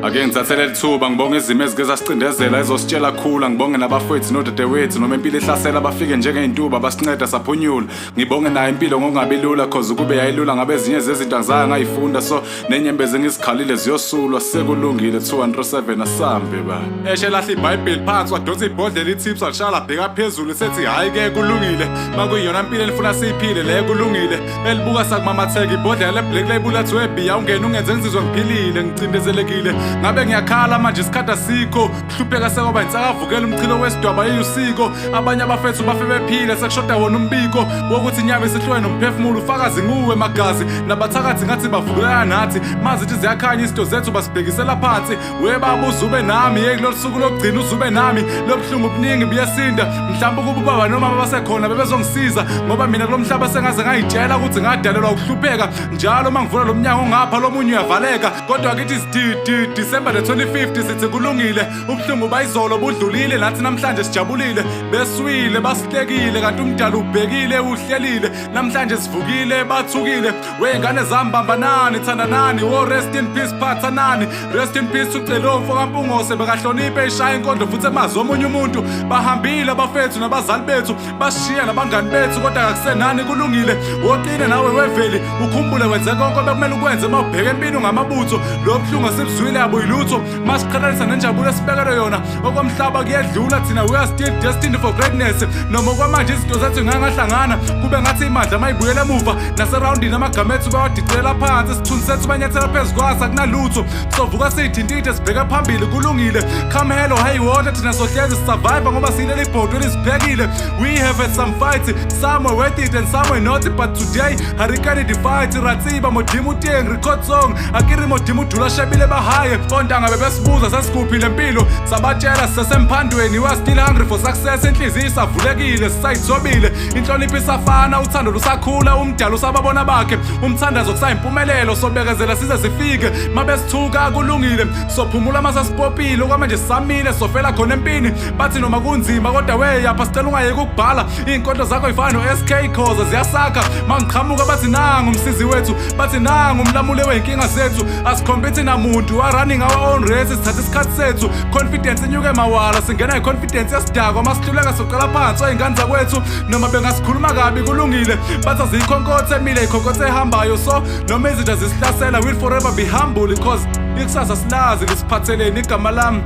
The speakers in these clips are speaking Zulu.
Ake ngithathele lithuba ngibonge izimo ezike zasicindezela ezositshela khula ngibonge nabafowethu nodadewethu noma impilo ihlasela abafike njengey'ntuba basinceda saphunyula ngibonge nayo impilo ngokungabi lula cause ukube yayilula ngabe ezinye zezinto angizange ngayifunda so nenyembezi engizikhalile ziyosulwa sekulungile 207 asambe ba eshe lahla iBhayibheli phansi wadonsa ibhodlela itips washala bheka phezulu sethi hayi ke kulungile makuyiyona impilo elifuna siyiphile le kulungile elibuka sakumamatheka ibhodlela leblack label athi webhiya ungena ungenze ngizizwe ngiphilile ngicindezelekile ngabe ngiyakhala manje isikhathi asikho kuhlupheka sekoba insakavukela umchilo wesidwaba yeyusiko abanye abafethu bafe bephile sekushoda wona umbiko wokuthi inyama isihlwe nomphefumulo ufakazi nguwe magazi nabathakathi ngathi bavukelana nathi mazithi ziyakhanya izinto zethu basibhekisela phansi webabuza ube nami kulolu suku lokugcina uzube nami lobuhlungu obuningi buyesinda mhlawumbe ukuba ubaba noma basekhona bebezongisiza ngoba mina kulo mhlaba sengaze ngayitshela ukuthi ngadalelwa ukuhlupheka njalo mangivula lo mnyango ngapha lo munye uyavaleka kodwa akithi December the 25th sithi kulungile ubuhlungu bayizolo budlulile nathi namhlanje sijabulile beswile basihlekile kanti umdala ubhekile uhlelile namhlanje sivukile bathukile wengane zami bambanani thandanani wo rest in peace phathanani rest in peace ucelo mfo kampungose bekahloniphe ishaya inkondlo futhi emazi omunye umuntu bahambile abafethu nabazali bethu bashiya nabangani bethu kodwa akusenani kulungile woqine nawe weveli ukhumbule wenze konke bekumele ukwenze mawubheka empini ngamabutho lo buhlungu sibuzwile abuyilutho masiqhathanisa nenjabulo esibekelwe yona okwamhlaba kuyedlula thina we are still destined for greatness noma kwamanje izinto zethu ngangahlangana kube ngathi imandla mayibuyele emuva naseroundini amagama ethu bawadicela phansi isithunzi sethu banyathela phezu kwasa kunalutho sovuka siyithintithe sibheka phambili kulungile come hello hey water thina sohlezi survive ngoba siyileli ibhodo elisiphekile we have had some fights somewhere worth it and somewhere not but today harikani divide ratsiba modimo uteng record song akiri modimo udula shebile bahaye ontanga bebesibuza sasikuphi lempilo sabatshela sisemphandweni we are still hungry for success inhliziyo isavulekile sisayithobile inhlonipho isafana uthando lusakhula umdala usababona bakhe umthandazo kusayimpumelelo sobekezela size sifike mabesithuka kulungile sophumula masasipopile okwamanje sisamile sofela khona empini bathi noma kunzima kodwa we Yapha sicela ungayeki ukubhala iy'nkondlo zakho yifana no-SK khoza ziyasakha mangiqhamuka bathi nangu umsizi wethu bathi nangu umlamule wey'nkinga zethu asikhompethi namuntu running our own race sithatha isikhathi sethu confidence inyuke mawala singena i-confidence yasidakwa masihluleka soqala phansi oy'ngane zakwethu noma bengasikhuluma kabi kulungile bathi aziyikhonkothe emile ikhonkothe ehambayo so noma izinto azisihlasela we'll forever be humble because ikusasa silazi lisiphatheleni igama lami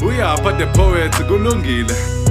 uYapha the poet kulungile.